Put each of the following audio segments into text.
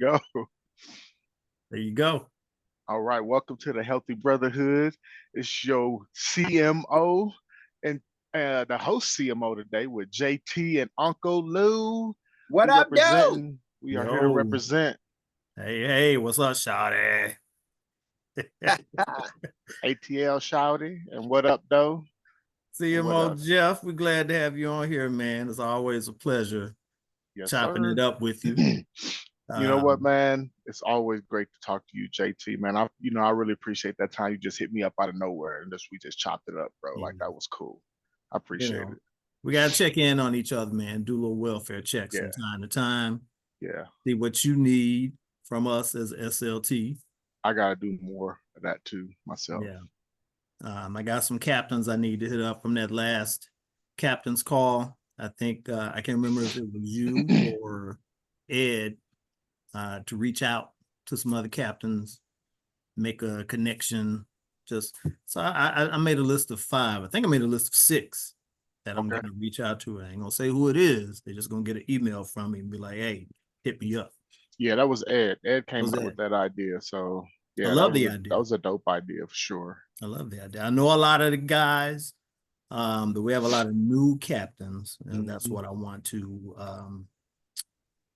go. There you go. All right, welcome to the Healthy Brotherhood. It's your CMO and the host CMO today with JT and Uncle Lou. What up, dude? We are here to represent. Hey, what's up, Shawty? ATL Shouty. And what up, though? CMO Jeff, we're glad to have you on here, man. It's always a pleasure chopping it up with you. You know what, man? It's always great to talk to you, JT, man. I really appreciate that time you just hit me up out of nowhere and we just chopped it up, bro. Like, that was cool. I appreciate it. We got to check in on each other, man. Do a little welfare checks from time to time. Yeah. See what you need from us as SLT. I got to do more of that too myself. Yeah. I got some captains I need to hit up from that last captain's call. I think, I can't remember if it was you or Ed, to reach out to some other captains, make a connection. So I made a list of 5. I think I made a list of 6 that I'm going to reach out to. I ain't going to say who it is. They're just going to get an email from me and be like, hey, hit me up. Yeah, that was Ed. Ed came up with that idea. So yeah, I love the idea. That was a dope idea for sure. I love the idea. I know a lot of the guys, but we have a lot of new captains, and that's what I want to,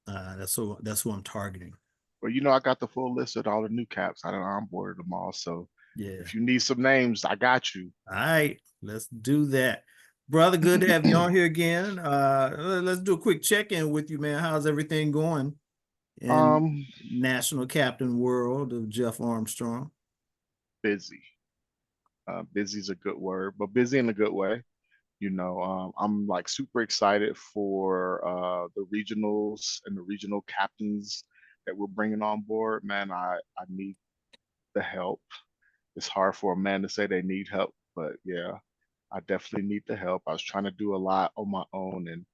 that's who I'm targeting. Well, I got the full list of all the new caps. I onboarded them all. So yeah, if you need some names, I got you. All right, let's do that. Brother, good to have you on here again. Let's do a quick check-in with you, man. How's everything going in national captain world of Jeff Armstrong? Busy. Busy is a good word, but busy in a good way. I'm like super excited for the regionals and the regional captains that we're bringing on board. Man, I need the help. It's hard for a man to say they need help, but yeah, I definitely need the help. I was trying to do a lot on my own, and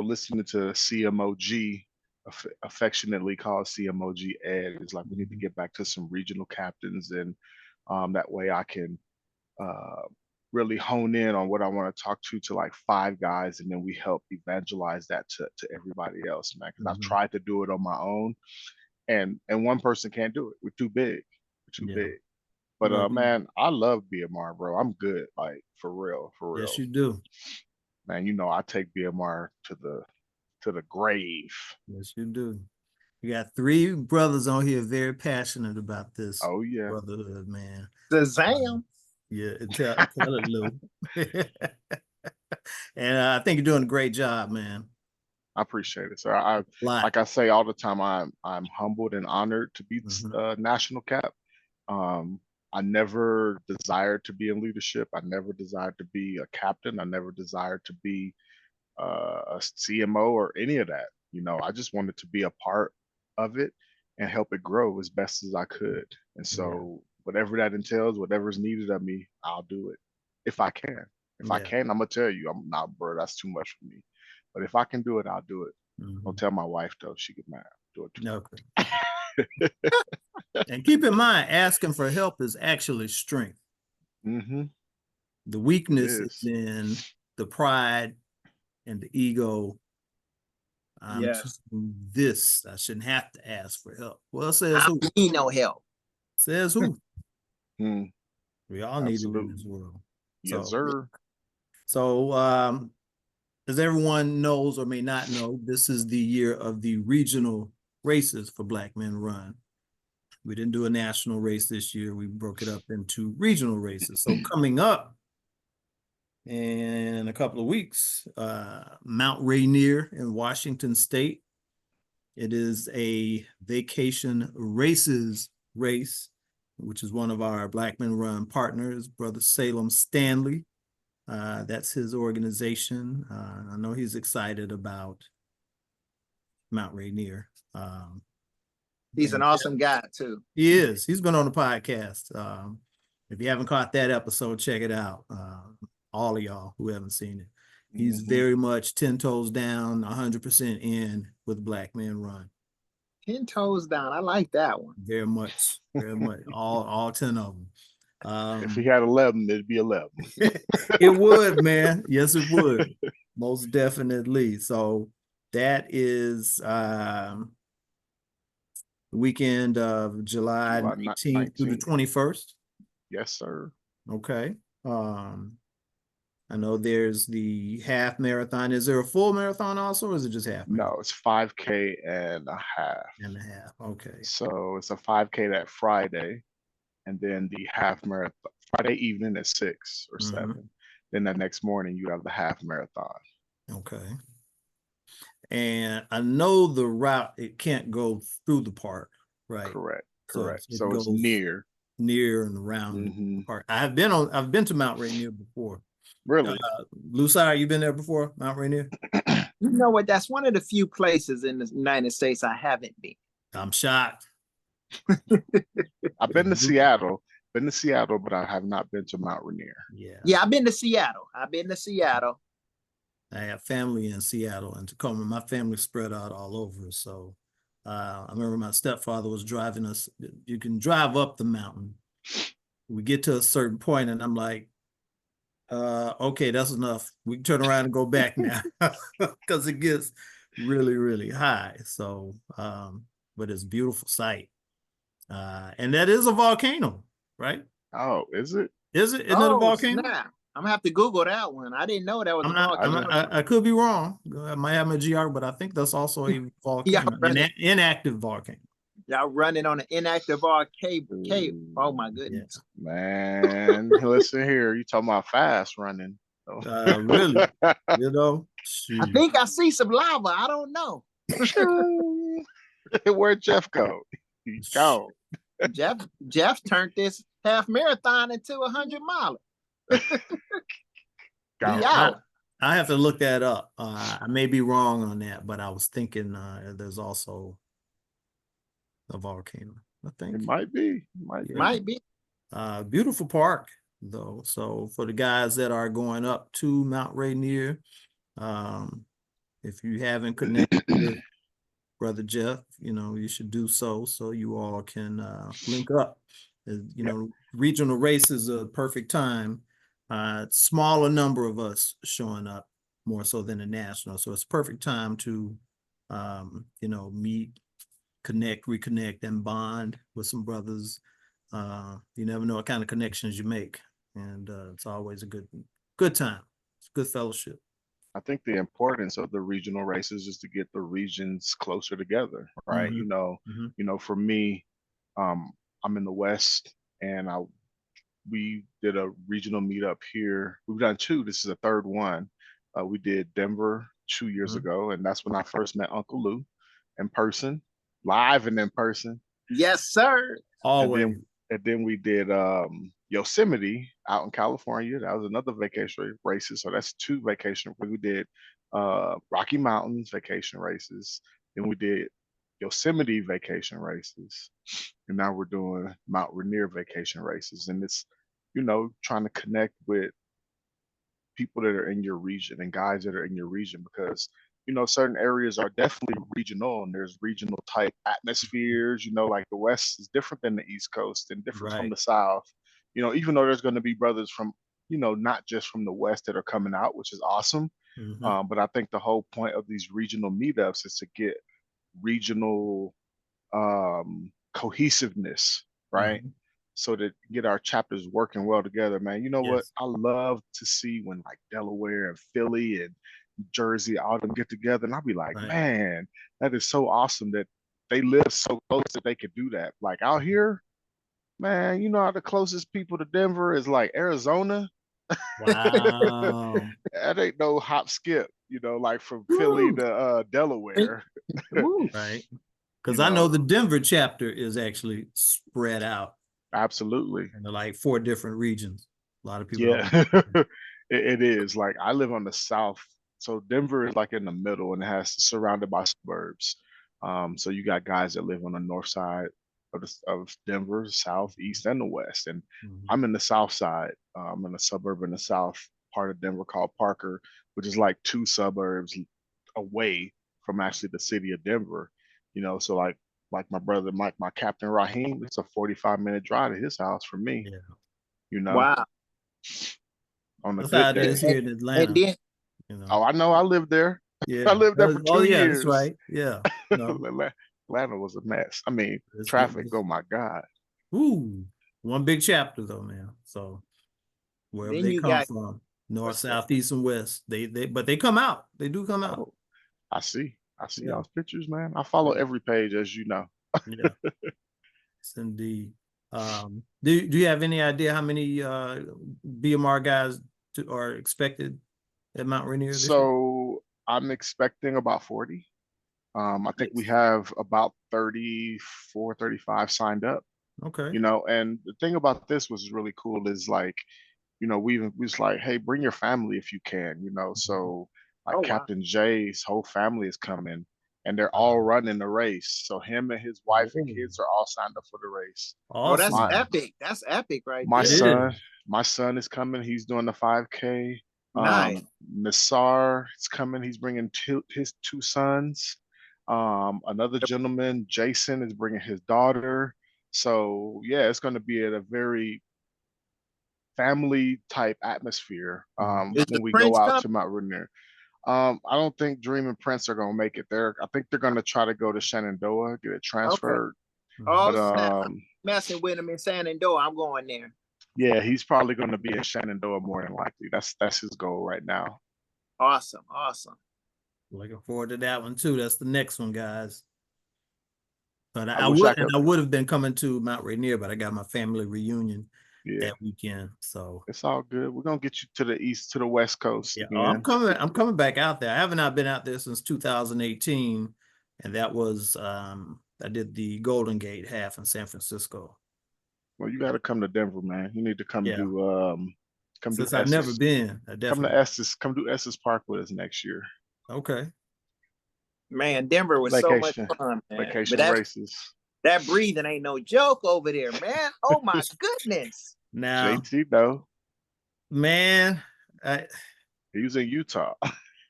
listening to CMOG, affectionately called CMOG Ed, is like we need to get back to some regional captains, and that way I can really hone in on what I want to talk to like 5 guys, and then we help evangelize that to everybody else, man. Because I've tried to do it on my own, and one person can't do it. We're too big. Big. But man, I love BMR, bro. I'm good, like for real. Yes, you do. Man, I take BMR to the grave. Yes, you do. You got 3 brothers on here very passionate about this. Oh yeah, brotherhood, man. Shazam. Yeah, tell it, Lou. And I think you're doing a great job, man. I appreciate it, sir. Like I say all the time, I'm humbled and honored to be national cap. I never desired to be in leadership. I never desired to be a captain. I never desired to be a CMO or any of that. I just wanted to be a part of it and help it grow as best as I could. And so whatever that entails, whatever's needed of me, I'll do it if I can. If I can't, I'm gonna tell you, I'm not, bro. That's too much for me. But if I can do it, I'll do it. Don't tell my wife though; she get mad. Do it too. Okay. And keep in mind, asking for help is actually strength. The weakness is in the pride and the ego. This, I shouldn't have to ask for help. Well, says who? I need no help. Says who? We all need it in this world. Yes, sir. So, as everyone knows or may not know, this is the year of the regional races for Black Men Run. We didn't do a national race this year. We broke it up into regional races. So coming up in a couple of weeks, Mount Rainier in Washington State. It is a vacation races race, which is one of our Black Men Run partners, Brother Salem Stanley. That's his organization. I know he's excited about Mount Rainier. He's an awesome guy too. He is. He's been on the podcast. If you haven't caught that episode, check it out. All of y'all who haven't seen it. He's very much 10 toes down, 100% in with Black Men Run. 10 toes down. I like that one. Very much. All 10 of them. If he had 11, it'd be 11. It would, man. Yes, it would. Most definitely. So that is weekend of July July 19th through the 19th. 21st. Yes, sir. Okay. I know there's the half marathon. Is there a full marathon also, or is it just half marathon? No, it's 5K and a half. And a half. Okay. So it's a 5K that Friday, and then the half marathon Friday evening at 6 or 7. Then the next morning you have the half marathon. Okay. And I know the route, it can't go through the park, right? Correct. So Correct. it So it's goes near. and around the park. I've been to Mount Rainier before. Really? Lucille, you been there before, Mount Rainier? You know what? That's one of the few places in the United States I haven't been. I'm shocked. I've been to Seattle. Been to Seattle, but I have not been to Mount Rainier. Yeah, I've been to Seattle. I have family in Seattle and Tacoma. My family spread out all over. So I remember my stepfather was driving us. You can drive up the mountain. We get to a certain point and I'm like, okay, that's enough. We can turn around and go back now because it gets really, really high. So, but it's a beautiful sight. And that is a volcano, right? Oh, is it? Is it? Isn't it a volcano? Snap. I'm gonna have to Google that one. I didn't know that was a volcano. I could be wrong. I might have my GR, but I think that's also a volcano, an inactive volcano. Y'all running on an inactive volcano. Oh my goodness. Yeah. Man, listen here. You talking about fast running. Really? You know? I think I see some lava. I don't know. Where'd Jeff go? He's gone. Jeff turned this half marathon into 100-miler. I have to look that up. I may be wrong on that, but I was thinking there's also a volcano. I think it might be. Might be. Beautiful park though. So for the guys that are going up to Mount Rainier, if you haven't connected with Brother Jeff, you should do so you all can link up. Regional race is a perfect time. Smaller number of us showing up more so than the national. So it's a perfect time to, meet, connect, reconnect, and bond with some brothers. You never know what kind of connections you make. And it's always a good time. It's good fellowship. I think the importance of the regional races is to get the regions closer together, right? For me, I'm in the West, and we did a regional meetup here. We've done 2. This is the 3rd one. We did Denver 2 years ago, and that's when I first met Uncle Lou in person, live and in person. Yes, sir. Always. And then we did Yosemite out in California. That was another vacation races. So that's 2 vacation. We did Rocky Mountains vacation races. Then we did Yosemite vacation races. And now we're doing Mount Rainier vacation races. And it's, trying to connect with people that are in your region and guys that are in your region, because certain areas are definitely regional, and there's regional type atmospheres. Like the West is different than the East Coast and different from the South. Even though there's going to be brothers from, not just from the West that are coming out, which is awesome. But I think the whole point of these regional meetups is to get regional cohesiveness, right? So to get our chapters working well together, man. What I love to see when like Delaware and Philly and Jersey, all of them get together, and I'll be like, man, that is so awesome that they live so close that they could do that. Like out here, man, how the closest people to Denver is like Arizona. Wow. That ain't no hop skip, like from Philly to Delaware. Right. Because I know the Denver chapter is actually spread out. Absolutely. And they're like 4 different regions. A lot of people. Yeah, it is. Like I live on the south. So Denver is like in the middle and it has surrounded by suburbs. So you got guys that live on the north side of Denver, south, east, and the west. And I'm in the south side. I'm in a suburb in the south part of Denver called Parker, which is like 2 suburbs away from actually the city of Denver. So like my brother Mike, my captain Raheem, it's a 45-minute drive to his house from me. Wow. On a That's good how it day. is here in Atlanta. Oh, I know. I lived there. Yeah. I lived there for 2 years. That's right. Yeah. No. Atlanta was a mess. I mean, It's traffic. getting, Oh my God. ooh, one big chapter though, man. So wherever Then they you come got from, north, what's that? south, east, and west, but they come out. They do come out. Oh, I see. I see Yeah, y'all's pictures, man. I follow every page, as you know. yeah, yes, indeed. Do you have any idea how many BMR guys are expected at Mount Rainier this year? So I'm expecting about 40. I think we Nice. have about 34, 35 signed up, Okay. you know, and the thing about this was really cool is like, you know, we was like, hey, bring your family if you can, you know. So like Oh wow. Captain Jay's whole family is coming and they're all Wow. running the race. So him and his wife and Oh, kids are all signed up for the race. Oh, that's My awesome. epic. That's epic right my It there. is. son, my son is coming. He's doing the 5K. Nice. Nassar is coming. He's bringing his two sons. Another gentleman, Jason, is bringing his daughter. So yeah, it's going to be at a very family type atmosphere Mhm. Is the when we go Prince out coming? to Mount Rainier. I don't think Dream and Prince are going to make it there. I think they're going to try to go to Shenandoah, get it Okay. transferred. Oh But snap! I'm messing with him in San Antonio. I'm going there. yeah, he's probably going to be in Shenandoah more than likely. That's his goal right now. Awesome. Awesome. Looking forward to that one too. That's the next one, guys. But I I wish I would, could. I would have been coming to Mount Rainier, but I got my family reunion Yeah, that weekend. So it's all good. We're gonna get you to the east, to the west coast yeah, oh, again. I'm coming back out there. I haven't not been out there since 2018, and that was I did the Golden Gate half in San Francisco. Well, you got to come to Denver, man. You need to Yeah, come do since I've never Estes. been, I Come to definitely Estes. Come do Estes Park with us next year. okay. Man, Denver was so much Vacation, fun, man. But vacation races. that breathing ain't no joke over there, man. Oh my goodness. Now, JT though, man, I, he was in Utah.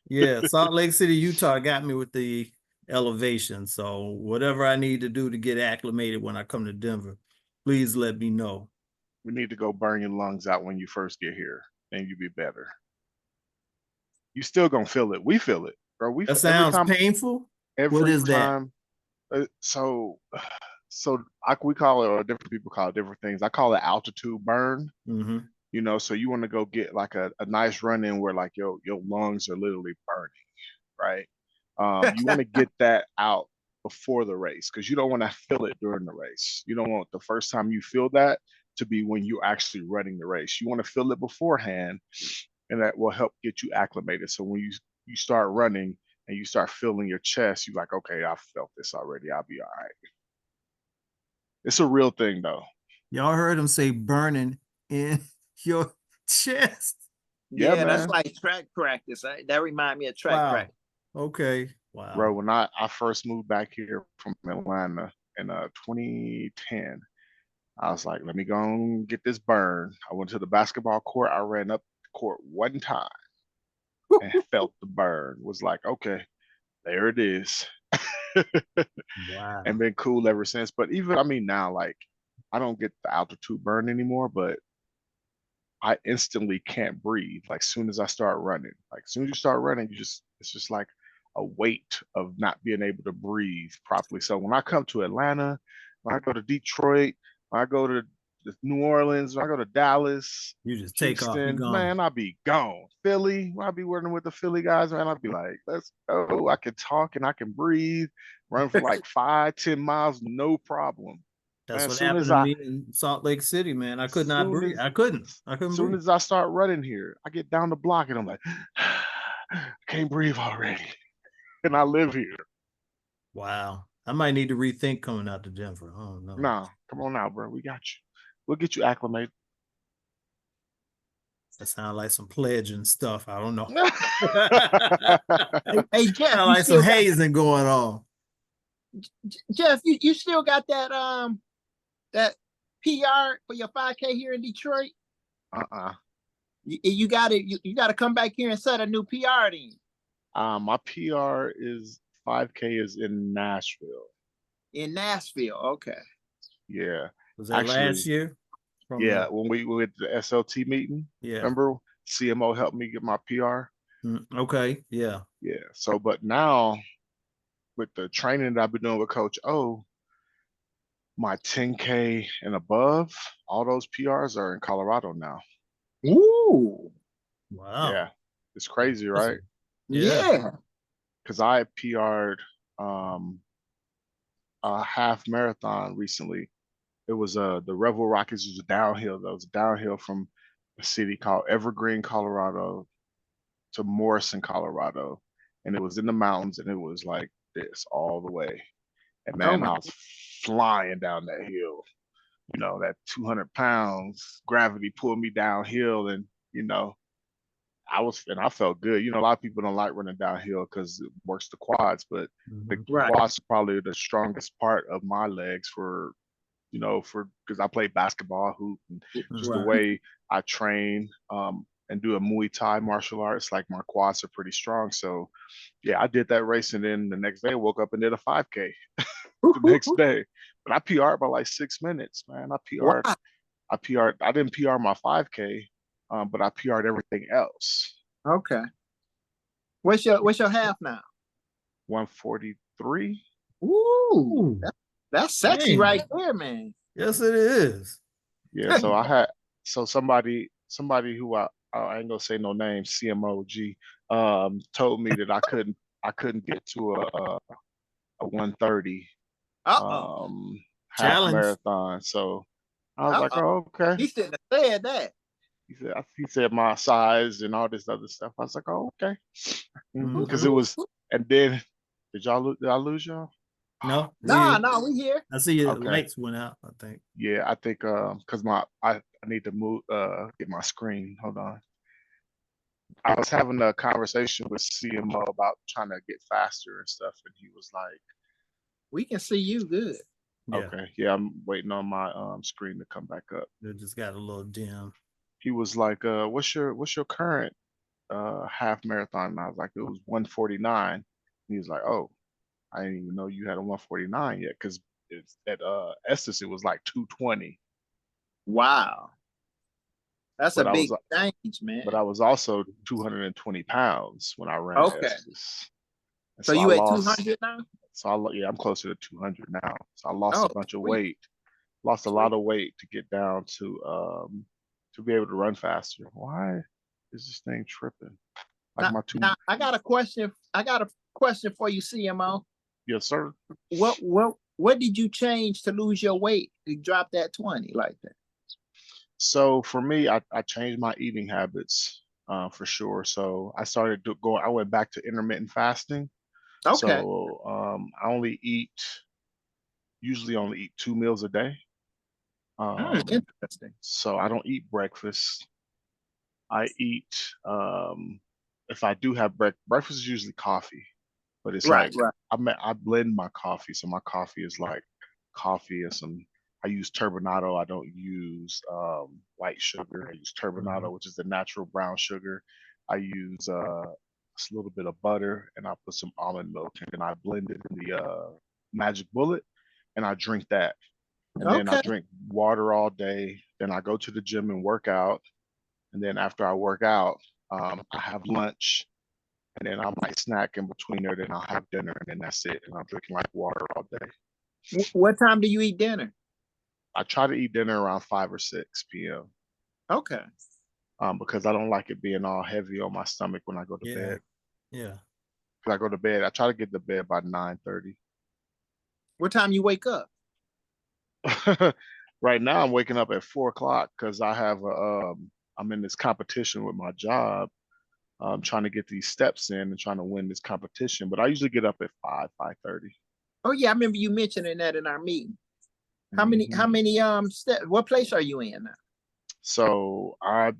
yeah, Salt Lake City, Utah got me with the elevation. So whatever I need to do to get acclimated when I come to Denver, please let me know. We need to go burn your lungs out when you first get here, and you be better. You still gonna feel it. We feel it, bro. That sounds painful. What Every is that? time. So, we call it, or different people call it different things. I call it altitude burn. Mm-hmm. You know, so you want to go get like a nice run in where like your lungs are literally burning, right? You want to get that out before the race because you don't want to feel it during the race. You don't want the first time you feel that to be when you're actually running the race. You want to feel it beforehand, and that will help get you acclimated. So when you start running and you start feeling your chest, you're like, okay, I felt this already. I'll be all right. It's a real thing though. Y'all heard him say burning in your chest. Yeah, Yeah, that's man. like track practice. That remind me of track Wow. practice. Okay. Wow. Bro, when I first moved back here from Atlanta in 2010, I was like, let me go and get this burn. I went to the basketball court. I ran up the court one time and felt the burn. Was like, okay, there it is. And Wow. been cool ever since. But even, I mean, now, like, I don't get the altitude burn anymore, but I instantly can't breathe. Like, soon as I start running, like, soon as you start running, it's just like a weight of not being able to breathe properly. So when I come to Atlanta, when I go to Detroit, when I go to New Orleans, when I go to Dallas, You just take off. You're Houston, gone. man, I'll be gone. Philly, when I be working with the Philly guys, man, I'll be like, let's go. I can talk and I can breathe, run for like 5, 10 miles, no problem. That's Man, what happened to me in Salt Lake City, man. I could not soon breathe. as I couldn't. I couldn't soon breathe. as I start running here, I get down the block and I'm like, I can't breathe already. And I live here. Wow. I might need to rethink coming out to Denver. Oh no. Nah, come on now, bro. We got you. We'll get you acclimated. That sounds like some pledging stuff. I don't know. Hey Jeff, Sound you like some still got hazing going on. Jeff, you still got that PR for your 5K here in Detroit? uh-uh. You got it. You got to come back here and set a new PR then. My PR is 5K is in Nashville. In Nashville. Okay. Yeah. Was that last Actually, year? From yeah, when we were at the SLT meeting, yeah. remember CMO helped me get my PR? Okay. Yeah. Yeah. So, but now with the training that I've been doing with Coach O, my 10K and above, all those PRs are in Colorado now. Ooh, Wow. Yeah, it's crazy, right? Yeah. yeah. Because I PR'd a half marathon recently. It was the Revel Rockets was a downhill. That was downhill from a city called Evergreen, Colorado, to Morrison, Colorado, and it was in the mountains, and it was like this all the way. And Oh man, my. I was flying down that hill. You know, that 200 pounds gravity pulled me downhill, and you know, I felt good. You know, a lot of people don't like running downhill because it works the quads, but the Mhm. Right. quads are probably the strongest part of my legs for, you know, for because I play basketball, hoop, and just the Right. way I train and do a Muay Thai martial arts, like my quads are pretty strong. So yeah, I did that race, and then the next day I woke up and did a 5K the next day. But I PR'd by like 6 minutes, man. Wow. I didn't PR my 5K, but I PR'd everything else. Okay. What's your half now? 143. Ooh, that's sexy Dang. right there, man. Yes, it is. Yeah, so I had somebody who I ain't gonna say no name, CMO told me that I couldn't get to a 130 Uh-oh. half Challenge. marathon. So I was like, Uh-oh. oh, okay. He shouldn't have said that. He said my size and all this other stuff. I was like, oh, okay. Because Mhm. it was, and then did I lose y'all? No, No, we here. I see your Okay. lights went out, I think. Yeah, I think because I need to move get my screen. Hold on. I was having a conversation with CMO about trying to get faster and stuff, and he was like, We can see you good. Yeah, okay, yeah, I'm waiting on my screen to come back up. it just got a little dim. He was like, what's your current half marathon? And I was like, it was 149. He was like, oh, I didn't even know you had a 149 yet, because it's at Estes it was like 220. Wow. That's a But I big was change, man. but I was also 220 pounds when I ran Okay. Estes. And So so I you at lost. 200 now? Yeah, I'm closer to 200 now. So I lost Oh, a bunch of sweet. weight. Lost a lot of weight to get down to be able to run faster. Why is this thing tripping? Like Now, my two. now I got a question. I got a question for you, CMO. Yes, sir. What did you change to lose your weight to drop that 20 like that? So for me, I changed my eating habits for sure. So I started going. I went back to intermittent fasting. Okay. So I usually only eat 2 meals a day. Interesting. So I don't eat breakfast. I eat if I do have breakfast is usually coffee, but it's Right, like right. I blend my coffee. So my coffee is like coffee and some I use turbinado. I don't use white sugar. I use turbinado, which is the natural brown sugar. I use a little bit of butter and I put some almond milk and then I blend it in the magic bullet and I drink that. And then I Okay. drink water all day. Then I go to the gym and work out. And then after I work out, I have lunch, and then I might snack in between there. Then I'll have dinner, and then that's it. And I'm drinking like water all day. What time do you eat dinner? I try to eat dinner around 5 or 6 p.m. Okay. Because I don't like it being all heavy on my stomach when I go to Yeah, bed. yeah. When I go to bed, I try to get to bed by 9:30. What time you wake up? Right now, I'm waking up at 4 o'clock because I'm in this competition with my job. Trying to get these steps in and trying to win this competition. But I usually get up at 5:30. Oh yeah, I remember you mentioning that in our meeting. How Mhm. many steps? What place are you in now? So I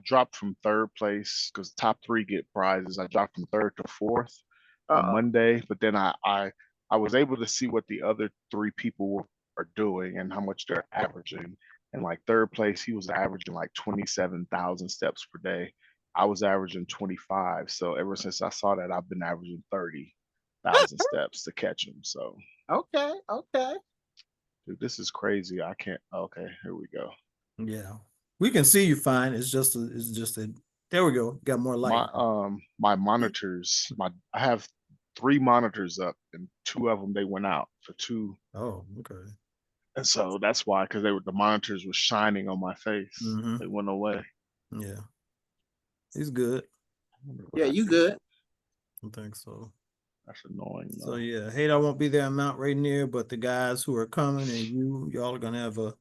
dropped from third place because top three get prizes. I dropped from third to fourth on Uh-oh. Monday, but then I was able to see what the other three people are doing and how much they're averaging. And like third place, he was averaging like 27,000 steps per day. I was averaging 25. So ever since I saw that, I've been averaging 30,000 steps to catch him. So Okay, okay. dude, this is crazy. I can't. Okay, here we go. Yeah. We can see you fine. It's just there we go. Got more light. My monitors, I have 3 monitors up, and 2 of them they went out for 2. Oh, okay. And so that's why, because the monitors were shining on my face. Mm-hmm. They went away. Yeah. He's good. Yeah, you good. I think so. That's annoying. So Though. yeah, Hate I won't be there in Mount Rainier, but the guys who are coming and y'all are gonna have I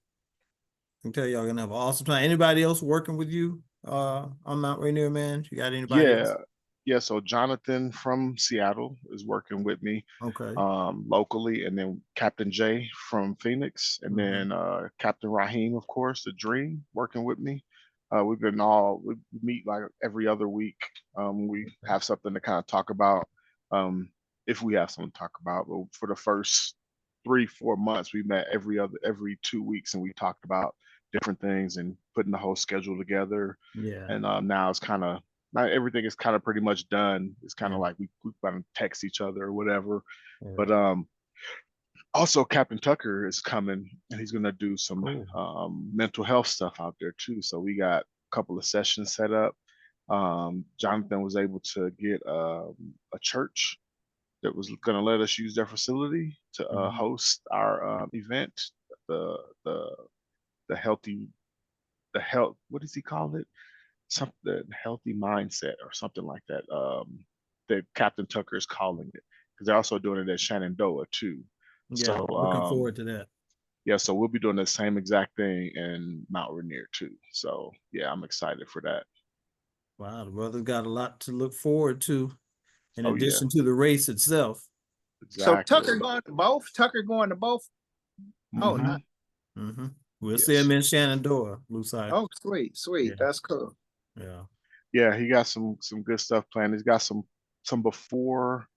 can tell y'all gonna have an awesome time. Anybody else working with you on Mount Rainier, man? You got anybody else? Yeah. So Jonathan from Seattle is working with me Okay. locally, and then Captain Jay from Phoenix, and then Captain Raheem, of course, the Dream, working with me. We meet like every other week. We have something to kind of talk about, if we have something to talk about. But for the first 3-4 months, we met every 2 weeks, and we talked about different things and putting the whole schedule together. Yeah. And now it's kind of not everything is kind of pretty much done. It's kind of Yeah. like we kind of text each other or whatever. Yeah. But also Captain Tucker is coming, and he's gonna do some mental health stuff out there too. So we got a couple of sessions set up. Jonathan was able to get a church that was gonna let us use their facility to host our event, the the the healthy the health. What does he call it? Something healthy mindset or something like that. That Captain Tucker is calling it, because they're also doing it at Shenandoah too. Yeah, So looking forward to that. yeah, so we'll be doing the same exact thing in Mount Rainier too. So yeah, I'm excited for that. Wow, the brother's got a lot to look forward to in Oh yeah, addition to the race itself. So Tucker exactly. going to both? Tucker going to both? Oh, Mhm. not. We'll see Yes. him in Shenandoah, Lucille. Oh, sweet. Yeah. That's cool. Yeah. Yeah, he got some good stuff planned. He's got some before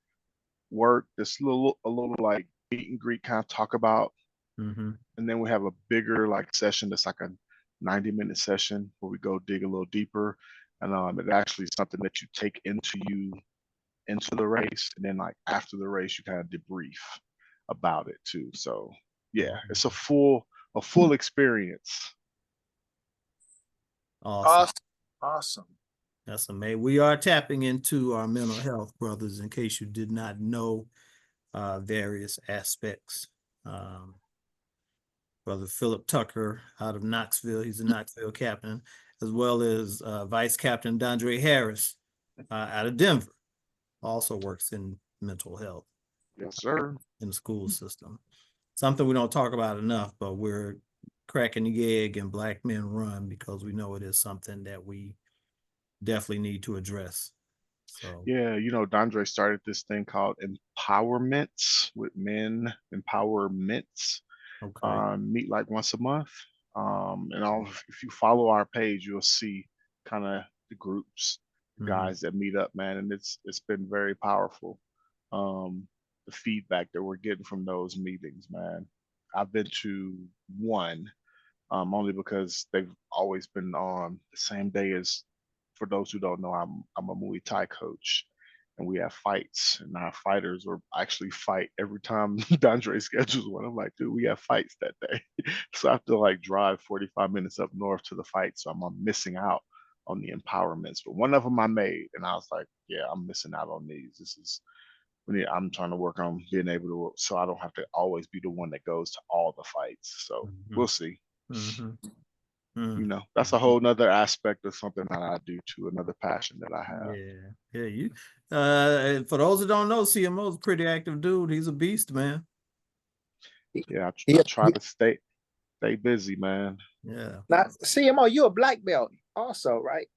work, this a little like meet and greet kind of talk about, and then we have a bigger like session that's like a 90-minute session where we go dig a little deeper, and it actually is something that you take into the race, and then like after the race you kind of debrief about it too. So yeah, it's a full experience. Awesome. Awesome. That's amazing. We are tapping into our mental health, brothers, in case you did not know various aspects. Brother Philip Tucker out of Knoxville, he's a Knoxville captain, as well as Vice Captain Dondre Harris out of Denver, also works in mental health. Yes, sir. In the school system. Something we don't talk about enough, but we're cracking the egg and Black Men Run because we know it is something that we definitely need to address. So yeah, Dondre started this thing called empowerments with men. Empowerments. Meet like once a month. And if you follow our page, you'll see kind of the groups, the guys that meet up, man, and it's been very powerful. The feedback that we're getting from those meetings, man. I've been to one, only because they've always been on the same day as. For those who don't know, I'm a Muay Thai coach, and we have fights, and our fighters will actually fight every time Dondre schedules one. I'm like, dude, we have fights that day, so I have to like drive 45 minutes up north to the fight, so I'm missing out on the empowerments. But one of them I made, and I was like, yeah, I'm missing out on these. This is I'm trying to work on being able to, so I don't have to always be the one that goes to all the fights. So we'll see. That's a whole nother aspect of something that I do too, another passion that I have. Yeah. You for those that don't know, CMO is a pretty active dude. He's a beast, man. Yeah, I try to stay busy, man. Yeah. Now, CMO, you a black belt also, right?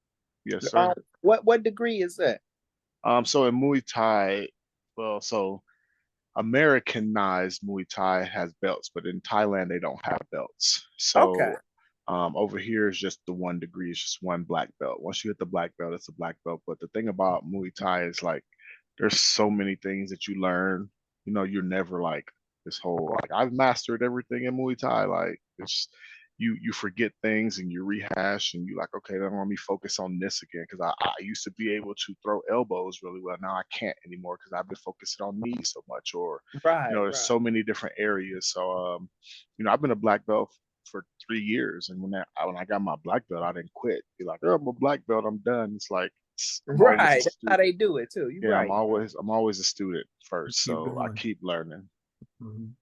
Yes, sir. What degree is that? So in Muay Thai, well, so Americanized Muay Thai has belts, but in Thailand they don't have belts. Okay. So over here is just the 1 degree, it's just 1 black belt. Once you hit the black belt, it's a black belt. But the thing about Muay Thai is like there's so many things that you learn. You're never like this whole like I've mastered everything in Muay Thai. Like it's you forget things and you rehash and you like, okay, then let me focus on this again, because I used to be able to throw elbows really well. Now I can't anymore because I've been focusing on knees so much, or there's so many different areas. So I've been a black belt for 3 years, and when I got my black belt, I didn't quit. Be like, oh, I'm a black belt, I'm done. It's like I'm always a Right. That's how they student. do it too. You're Yeah, right. I'm always a student first, Keep so I going. keep learning. Mhm.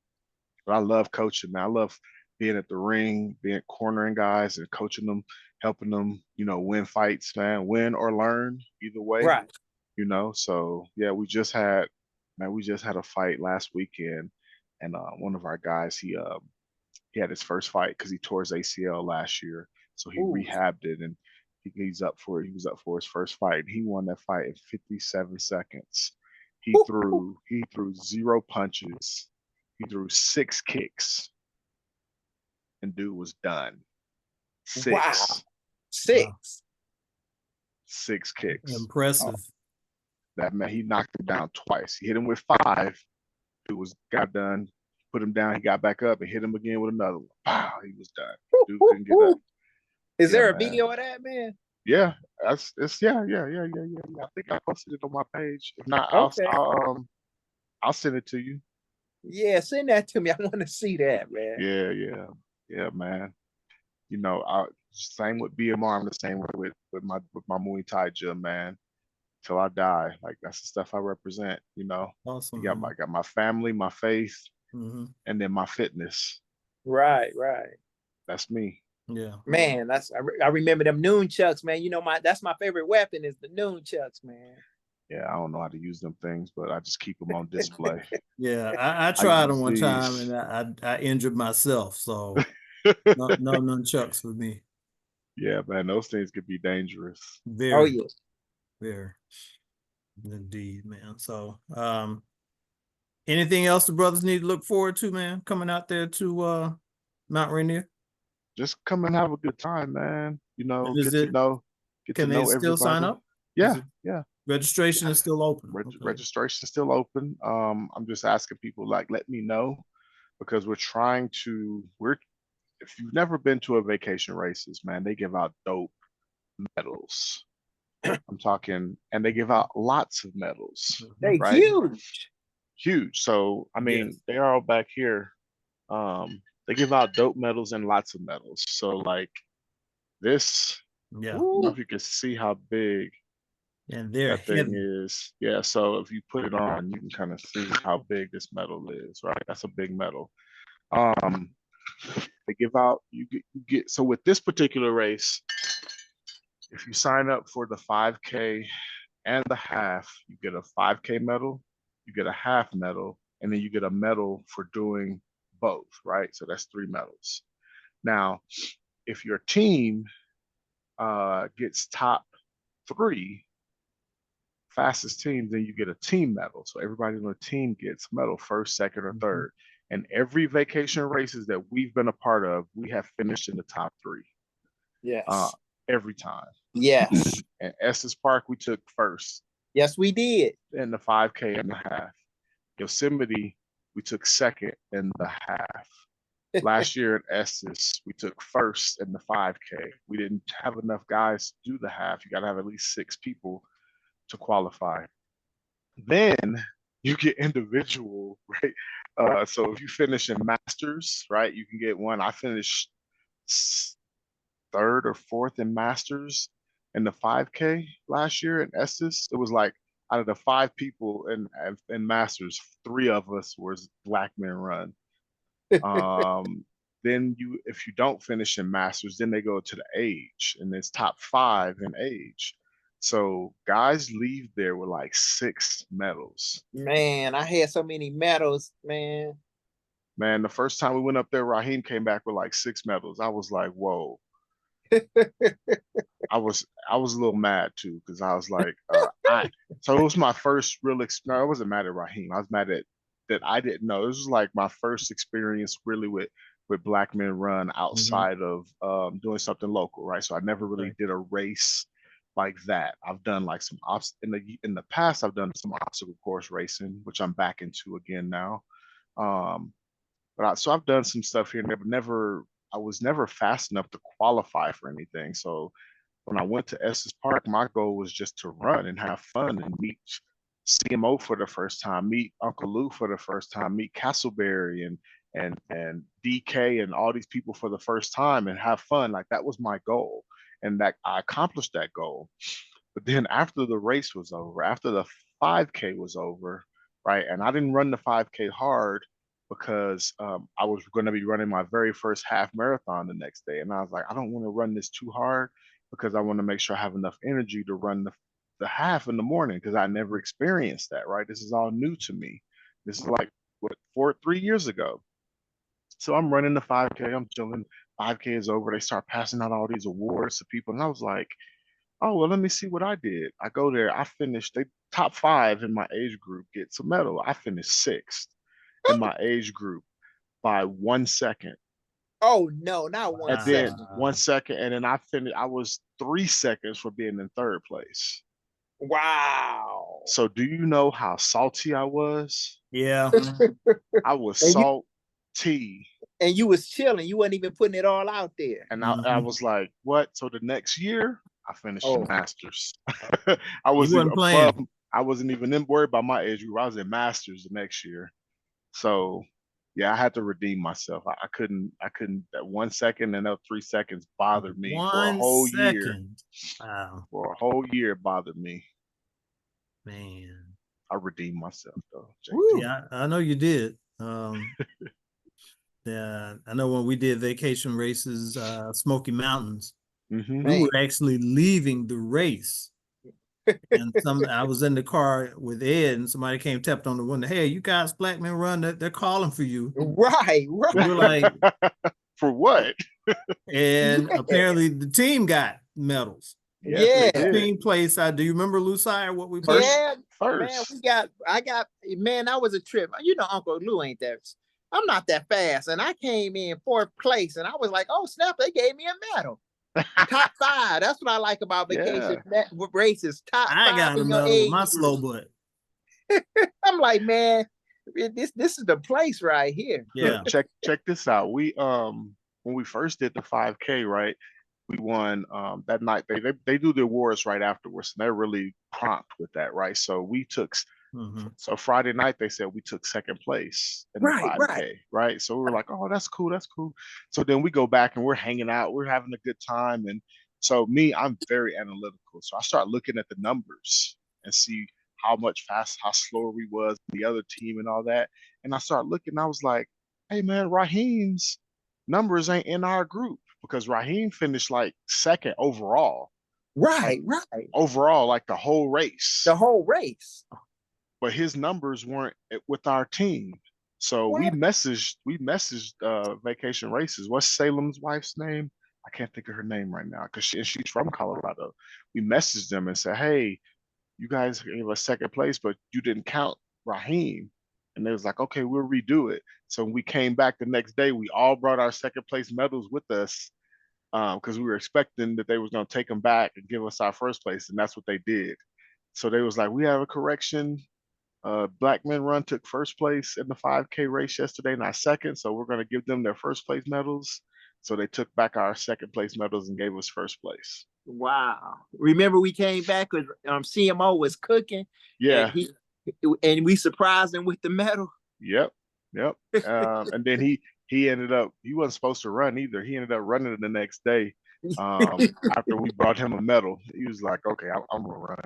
But I love coaching, man. I love being at the ring, being cornering guys and coaching them, helping them, win fights, man, win or learn, either way, Right. So yeah, we just had a fight last weekend, and one of our guys, he had his first fight because he tore his ACL last year, so he Ooh. rehabbed it, and he's up for it. He was up for his first fight. He won that fight in 57 seconds. He Ooh, ooh. threw zero punches. He threw six kicks, and dude was done. Wow. Six, Wow. 6. six kicks. Impressive. That man, he knocked him down twice. He hit him with five. Dude got done. Put him down. He got back up and hit him again with another one. Wow, he was done. Ooh, Dude ooh, couldn't get up. ooh. Is Yeah, there a man. video of that, man? Yeah, it's yeah. I think I posted it on my page. If not, Okay. I'll send it to you. Yeah, send that to me. I want to see that, man. Yeah, man. I same with BMR. I'm the same with my Muay Thai gym, man. Till I die, like that's the stuff I represent. Awesome, You got man. got my family, my faith, Hmm. and then my fitness. Right, right. That's me. Yeah. Man, I remember them noon chucks, man. That's my favorite weapon is the noon chucks, man. Yeah, I don't know how to use them things, but I just keep them on display. Yeah. I I tried them use one time these. and I injured myself. So no nunchucks for me. Yeah, man, those things could be dangerous. Oh Very, yeah. very indeed, man. So anything else the brothers need to look forward to, man, coming out there to Mount Rainier? Just come and have a good time, man. And is Get to it can they know still sign everybody. up? Is Yeah, it yeah. registration is still open? Okay. Registration still open. I'm just asking people like let me know because we're if you've never been to a vacation races, man, they give out dope medals. I'm talking, and they give out lots of medals, They right? huge. Huge. So I mean, Yes. they're all back here. They give out dope medals and lots of medals. So like this, Yeah. I don't know Ooh. if you can see how big And they're that thing heavy. is. Yeah, so if you put it on, you can kind of see how big this medal is, right? That's a big medal. Um, they give out you get so with this particular race, if you sign up for the 5K and the half, you get a 5K medal, you get a half medal, and then you get a medal for doing both, right? So that's three medals. Now, if your team gets top three, fastest team, then you get a team medal. So everybody on the team gets medal first, second, or Mhm. third. And every vacation races that we've been a part of, we have finished in the top three uh, Yes. every time. Yes. And Estes Park, we took first Yes, we did. in the 5K and the half. Yosemite, we took second in the half. Last year in Estes, we took first in the 5K. We didn't have enough guys to do the half. You got to have at least 6 people to qualify. Then you get individual, right? So if you finish in masters, right, you can get one. I finished third or fourth in masters in the 5K last year in Estes. It was like out of the 5 people in masters, 3 of us was black men run. Um, then if you don't finish in masters, then they go to the age, and it's top 5 in age. So guys leave there with like 6 medals. Man, I had so many medals, man. Man, the first time we went up there, Raheem came back with like 6 medals. I was like, whoa. I was a little mad too because I was like, so it was my first real experience. I wasn't mad at Raheem. I was mad at that I didn't know. This was like my first experience really with Black Men Run Mhm. outside of doing something local, right? So I never really Right. did a race like that. I've done like some in the past. I've done some obstacle course racing, which I'm back into again now. Um, so I've done some stuff here, never. I was never fast enough to qualify for anything. So when I went to Estes Park, my goal was just to run and have fun and meet CMO for the first time, meet Uncle Lou for the first time, meet Castleberry and DK and all these people for the first time and have fun. Like that was my goal, and that I accomplished that goal. But then after the race was over, after the 5K was over, right? And I didn't run the 5K hard because I was going to be running my very first half marathon the next day. And I was like, I don't want to run this too hard because I want to make sure I have enough energy to run the half in the morning because I never experienced that, right? This is all new to me. This is like, what, 3 years ago. So I'm running the 5K, I'm chilling. 5K is over. They start passing out all these awards to people. And I was like, oh, well, let me see what I did. I go there, I finished the top 5 in my age group gets a medal. I finished 6th in my age group by 1 second. Oh no, not And then 1 second. 1 second, and then I finished, I was 3 seconds for being in third place. Wow. So do you know how salty I was? Yeah. I was And you- salty. And you was chilling. You wasn't even putting it all out there. And I was like, what? So the next year, I finished Oh. the Masters. I was You wasn't even playing. above, I wasn't even worried about my age group. I was in Masters the next year. So yeah, I had to redeem myself. I couldn't, that 1 second and that 3 seconds bothered me for a 1 whole year. second. Wow, For a whole year, it bothered me. man. I redeemed myself though. Woo. Yeah, I know you did. Yeah, I know when we did vacation races, Smoky Mountains, Mm-hmm. we were actually leaving the race. And I was in the car with Ed, and somebody came tapped on the window. Hey, you guys, Black Men Run, they're calling for you. Right. We're like, for what? and Yeah. apparently the team got medals. Yes, they Yeah. did. Team place. Do you remember Lucille? What we First. Yeah, man, First. man, that was a trip. You know, Uncle Lou ain't that. I'm not that fast. And I came in 4th place and I was like, oh, snap, they gave me a medal. Top 5. That's what I like about vacation races. Top 5 I got a in your medal with age my group. slow butt. I'm like, man, this is the place right here. Yeah. Check this out. We when we first did the 5K, right? We won that night. They do the awards right afterwards, and they're really prompt with that, right? So we took so Friday night they said we took 2nd place in the 5K, right? So we were like, oh, that's cool, that's cool. So then we go back and we're hanging out, we're having a good time, and so I'm very analytical. So I start looking at the numbers and see how slower we was, the other team and all that. And I start looking, I was like, hey man, Raheem's numbers ain't in our group because Raheem finished like 2nd overall. Right. Overall, like the whole race. The whole race. But his numbers weren't with our team. So we messaged Vacation Races. What's Salem's wife's name? I can't think of her name right now because she's from Colorado. We messaged them and said, hey, you guys gave us 2nd place, but you didn't count Raheem. And they was like, okay, we'll redo it. So when we came back the next day, we all brought our 2nd place medals with us because we were expecting that they was going to take them back and give us our 1st place. And that's what they did. So they was like, we have a correction. Black Men Run took 1st place in the 5K race yesterday, not 2nd. So we're going to give them their 1st place medals. So they took back our 2nd place medals and gave us 1st place. Wow. Remember we came back with CMO was cooking. Yeah. And we surprised him with the medal. Yep. And then he ended up, he wasn't supposed to run either. He ended up running it the next day after we brought him a medal. He was like, okay, I'm going to run.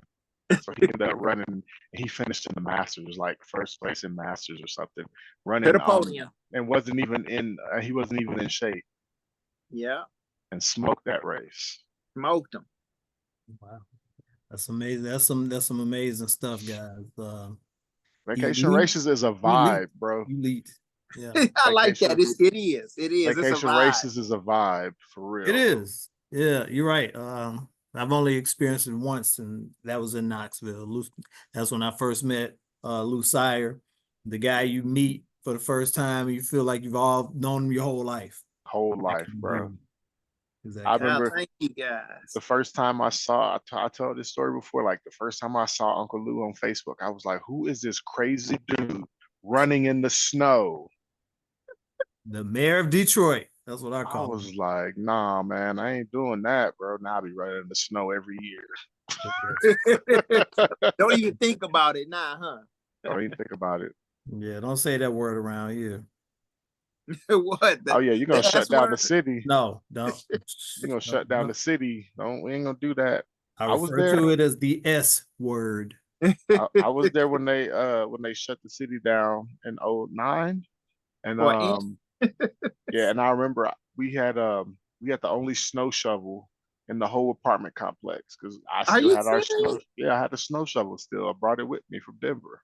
So he ended up running, and he finished in the Masters, like 1st place in Masters or something, running to the podium. And he wasn't even in shape. Yeah. And smoked that race. Smoked him. Wow. That's amazing. That's some amazing stuff, guys. Vacation races is a vibe, bro. Elite. Yeah. I like that. It is. Vacation races is a vibe for real. It is. Yeah, you're right. I've only experienced it once, and that was in Knoxville. That's when I first met Lou Sire, the guy you meet for the first time. You feel like you've all known him your whole life. Whole life, bro. Exactly. I remember thank you guys. the first time I told this story before, like the first time I saw Uncle Lou on Facebook, I was like, who is this crazy dude running in the snow? The mayor of Detroit. That's what I call him. I was like, nah, man, I ain't doing that, bro. Now I'll be running in the snow every year. Don't even think about it now, huh? Don't even think about it. Yeah, don't say that word around here. What? Oh yeah, you're gonna shut down the city. No, don't. You're gonna shut down the city. We ain't gonna do that. I I was refer there. to it as the S word. I was there when they shut the city down in '09, and Or in, yeah, and I remember we had the only snow shovel in the whole apartment complex because I are still you had our serious? snow. Yeah, I had the snow shovel still. I brought it with me from Denver.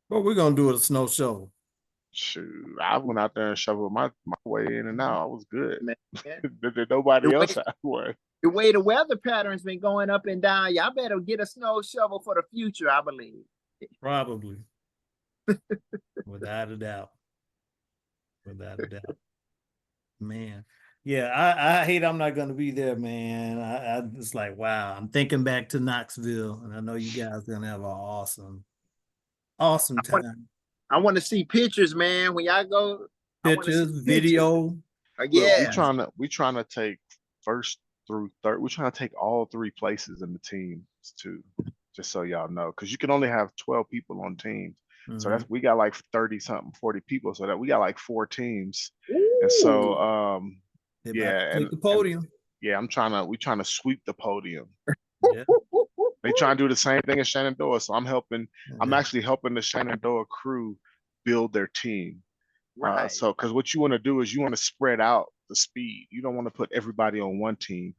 What we're gonna do with a snow shovel? Shoot, I went out there and shoveled my way in and out. I was good. Man, Nobody the way else had one. the way the weather pattern's been going up and down, y'all better get a snow shovel for the future, I believe. Probably, without a doubt, without a doubt. Man, yeah, I hate I'm not gonna be there, man. I it's like wow. I'm thinking back to Knoxville, and I know you guys gonna have an awesome time. I want to see pictures, man. When y'all go, I want to see Pictures, pictures. video. Look, Yeah, we trying to take first through third. We're trying to take all three places in the teams too, just so y'all know, because you can only have 12 people on teams. So Mhm. that's we got like 30 something, 40 people. So that we got like 4 teams. And ooh, so They about yeah, to take the podium. yeah, we trying to sweep the podium. Yeah, They try and do the same thing as Shenandoah. So I'm yeah. actually helping the Shenandoah crew build their team. right, So because what you want to do is you want to spread out the speed. You don't want to put everybody on one team.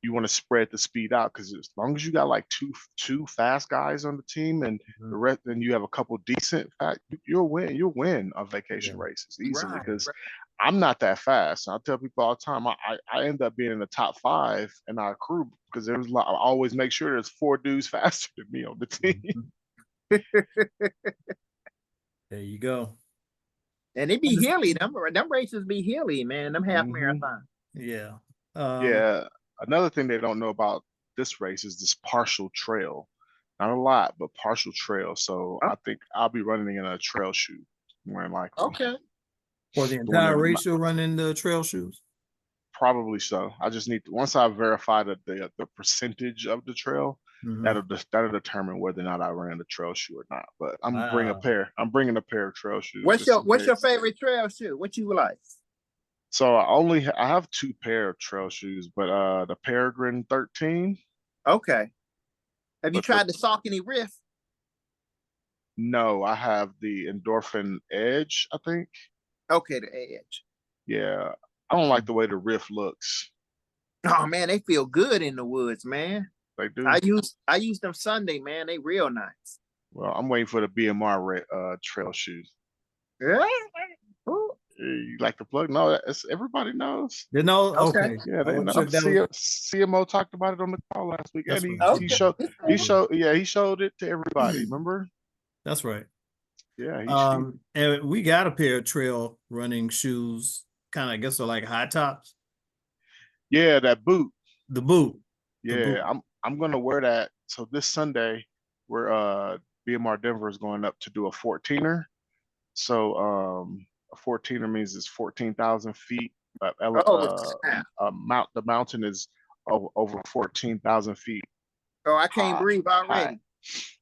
You want to spread the speed out because as long as you got like two fast guys on the team and Mhm. the rest, then you have a couple decent fast, you'll win. You'll win on vacation Yeah. races easily right, because right. I'm not that fast. I tell people all the time I end up being in the top 5 in our crew because there's a lot. I always make sure there's 4 dudes faster than me on the team. Mhm. There you go. And it be hilly. Them races be hilly, man. Them half Hmm. marathon. Yeah. Yeah. Another thing they don't know about this race is this partial trail. Not a lot, but partial trail. So Oh, I think I'll be running in a trail shoe, more than likely. okay. For the Doing entire it race, you'll run in the trail shoes. probably so. I just need to, once I verify the percentage of the trail, Mhm. that'll determine whether or not I ran the trail shoe or not. But Wow. I'm bringing a pair of trail shoes What's just your in What's your case. favorite trail shoe? What you like? So I have 2 pair of trail shoes, but the Peregrine 13, Okay. Have you but the tried the Saucony Rift? no, I have the Endorphin Edge, I think. Okay, the Edge. Yeah. I don't like the way the Rift looks. Oh man, they feel good in the woods, man. They do. I use them Sunday, man. They real nice. Well, I'm waiting for the BMR trail shoes. Yeah. Ooh, You like the plug? No, it's everybody knows. You know, okay. okay. Yeah, I they wasn't know. sure if that was CMO talked about it on the call last week, and that's right. he Okay. showed Yeah. he showed it to everybody. Remember? That's right. Yeah, And we got a pair of trail running shoes, kind of, I guess, are like high tops. yeah, that boot. The boot. The boot. Yeah, I'm gonna wear that. So this Sunday, we're BMR Denver is going up to do a 14er. So a 14er means it's 14,000 feet. Oh, snap. The mountain is over 14,000 feet Oh, I can't high. breathe high. already.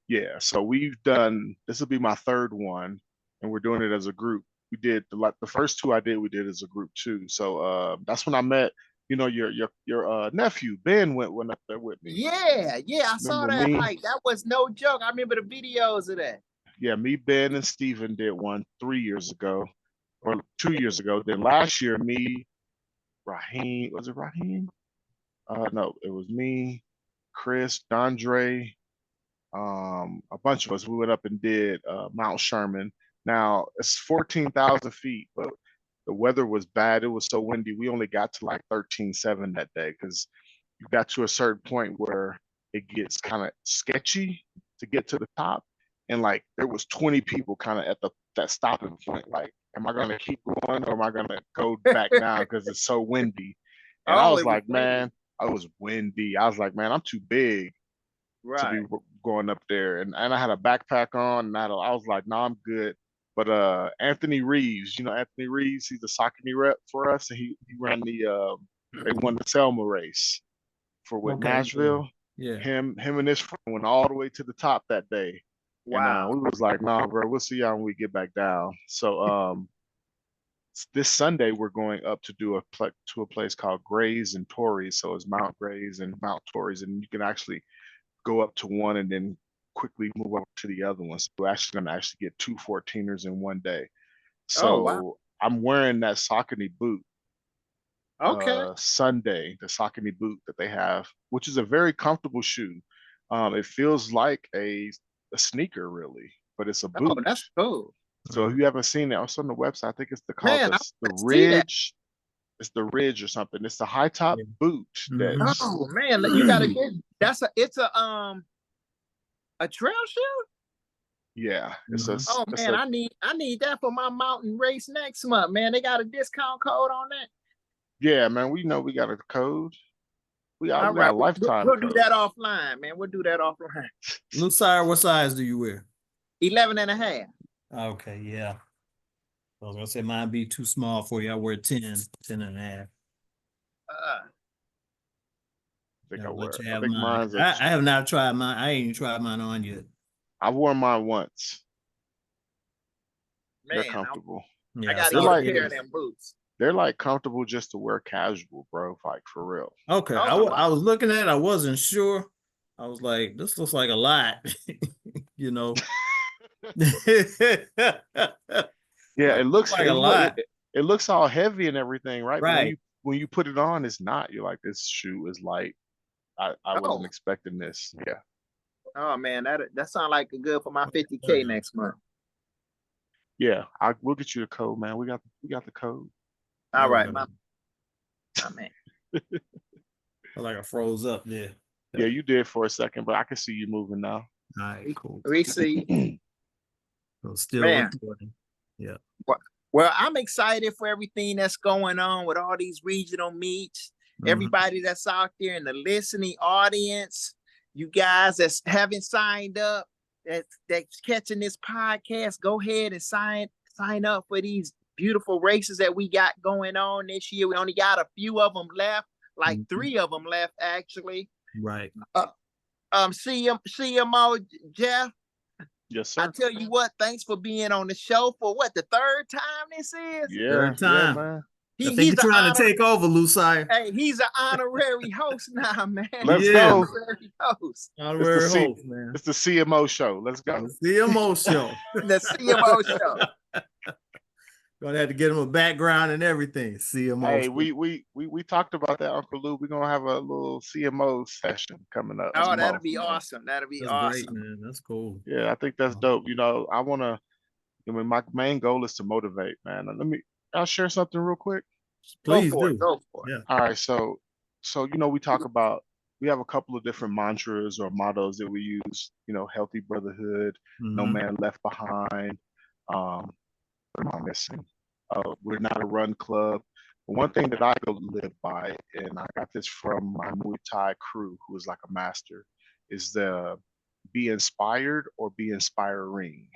Yeah, so we've done. This will be my 3rd one, and we're doing it as a group. We did the first 2 I did. We did as a group too. So that's when I met. You know, your nephew Ben went up there with me. Yeah, yeah, I saw Remember that me? hike. That was no joke. I remember the videos of that. Yeah, me, Ben, and Steven did one 3 years ago, or 2 years ago. Then last year, me, Raheem, was it Raheem? No, it was me, Chris, Dondre, a bunch of us. We went up and did Mount Sherman. Now it's 14,000 feet, but the weather was bad. It was so windy. We only got to like 13.7 that day because you got to a certain point where it gets kind of sketchy to get to the top. And like there was 20 people kind of at that stopping point. Like, am I gonna keep going or am I gonna go back down because it's so windy? And I Oh, was it was like, windy. man, I was windy. I was like, man, I'm too big to be Right. going up there. And I had a backpack on, and I was like, no, I'm good. But Anthony Reeves, Anthony Reeves, he's a Saucony rep for us, and he ran they won the Selma race for with Okay. Nashville. Yeah. Him and his friend went all the way to the top that day. And Wow. we was like, nah, bro, we'll see y'all when we get back down. So this Sunday we're going up to do to a place called Grays and Torreys. So it's Mount Grays and Mount Torreys, and you can actually go up to one and then quickly move over to the other one. So we're actually going to actually get 2 14ers in one day. Oh, wow. So I'm wearing that Saucony boot Okay. Sunday, the Saucony boot that they have, which is a very comfortable shoe. It feels like a sneaker really, but it's a Oh, boot. that's cool. So if you haven't seen it, also on the website, I think it's called Man, I the wanna see that. Ridge. It's the Ridge or something. It's the high top Yeah. boot that Mhm. Oh man, you gotta get it's a trail shoe. yeah, it's Mhm. Oh it's man, a I need that for my mountain race next month, man. They got a discount code on that. yeah, man. We know we got a code. We All got a right, lifetime we'll do code. that offline, man. We'll do that offline. Lucire, what size do you wear? 11 and a half. Okay, yeah. I was gonna say mine be too small for you. I wear 10 and a half. I think I'll I let wear. you I have think mine. mine's I have not tried mine. I ain't even tried mine on yet. I've worn mine once. They're Man, comfortable. Yeah, I gotta They're get like a pair of them boots. they're like comfortable just to wear casual, bro. Like for real. okay. Oh, I was looking at it, I wasn't sure. I was like, this looks like a lot, you know. Yeah, it looks like a lot. it looks all heavy and everything, right? But Right. when you put it on, it's not. You're like, this shoe is light. I wasn't Oh. expecting this. Yeah. Oh man, that sounds like good for my 50K next month. Yeah. We'll get you the code, man. We got the code. All right, Okay. my man. Like I froze up there. Yeah, you did for a second, but I can see you moving now. All right, cool. We see. So still Man. recording. Yeah. Well, I'm excited for everything that's going on with all these regional meets. Mhm. Everybody that's out there in the listening audience, you guys that haven't signed up, that's catching this podcast, go ahead and sign up for these beautiful races that we got going on this year. We only got a few of them left, like Mhm. 3 of them left actually. Right. CMO Jeff, Yes, I sir. tell you what, thanks for being on the show for what, the 3rd time this is? Yeah, Third yeah, time. man. I think He's you're trying to take over, Lucire. Hey, he's an honorary host now, man. Let's Yeah. go. Honorary host. Honorary host, man. It's the CMO show. Let's go. The CMO show. The CMO show. Gonna have to get him a background and everything. CMO. Hey, show. we talked about that, Uncle Lou. We're gonna have a little CMO session coming up. Oh, that'll tomorrow. be awesome. That'll be That's awesome. great, man. That's cool. Yeah, I think that's dope. You know, I mean, my main goal is to motivate, man. I'll share something real quick. Please Go for do. it. Go for it. Yeah. All right, so we have a couple of different mantras or mottos that we use. You know, healthy brotherhood, no Mhm. man left behind. What am I missing? We're not a run club. But one thing that I go live by, and I got this from my Muay Thai crew, who is like a master, is the be inspired or be inspiring.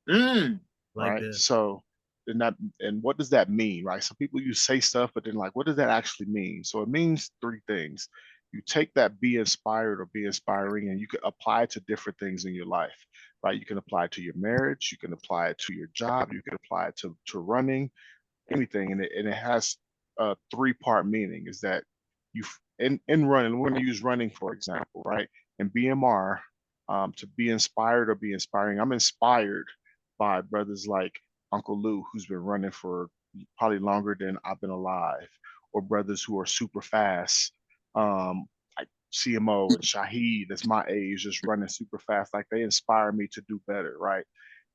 Mm. Like Right? that. So and what does that mean, right? So people you say stuff, but then like, what does that actually mean? So it means 3 things. You take that be inspired or be inspiring, and you can apply it to different things in your life, right? You can apply it to your marriage, you can apply it to your job, you can apply it to running, anything, and it has a 3-part meaning. Is that you in running? We're going to use running for example, right? And BMR, to be inspired or be inspiring. I'm inspired by brothers like Uncle Lou, who's been running for probably longer than I've been alive, or brothers who are super fast, like CMO and Shaheed, that's my age, just running super fast. Like they inspire me to do better, right?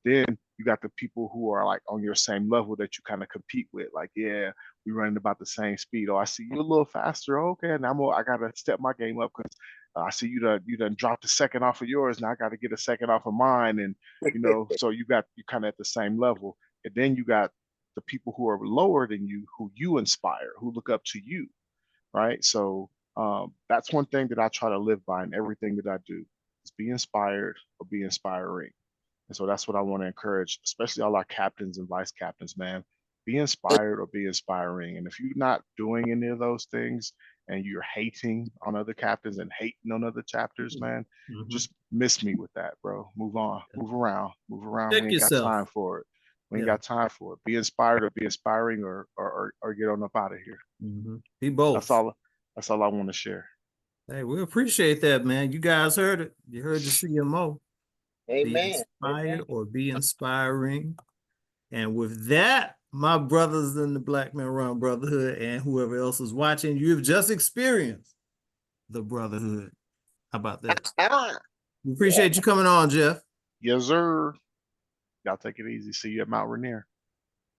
Then you got the people who are like on your same level that you kind of compete with. Like, yeah, we running about the same speed. Oh, I see you a little faster. Okay, now I gotta step my game up because I see you done dropped a second off of yours. Now I got to get a second off of mine, and so you kind of at the same level. And then you got the people who are lower than you, who you inspire, who look up to you, right? So that's one thing that I try to live by in everything that I do, is be inspired or be inspiring. And so that's what I want to encourage, especially all our captains and vice captains, man. Be inspired or be inspiring. And if you're not doing any of those things and you're hating on other captains and hating on other chapters, man, Mhm. just miss me with that, bro. Move on, move around. We Check ain't yourself. got time for it. We ain't Yeah. got time for it. Be inspired or be inspiring, or get on up out of here. Be both. That's all I want to share. Hey, we appreciate that, man. You guys heard it. You heard the CMO. Be Amen. inspired Amen. or be inspiring. And with that, my brothers in the Black Men Run Brotherhood and whoever else is watching, you've just experienced the Brotherhood. How about that? We appreciate you coming on, Jeff. Yes, sir. Y'all take it easy. See you at Mount Rainier.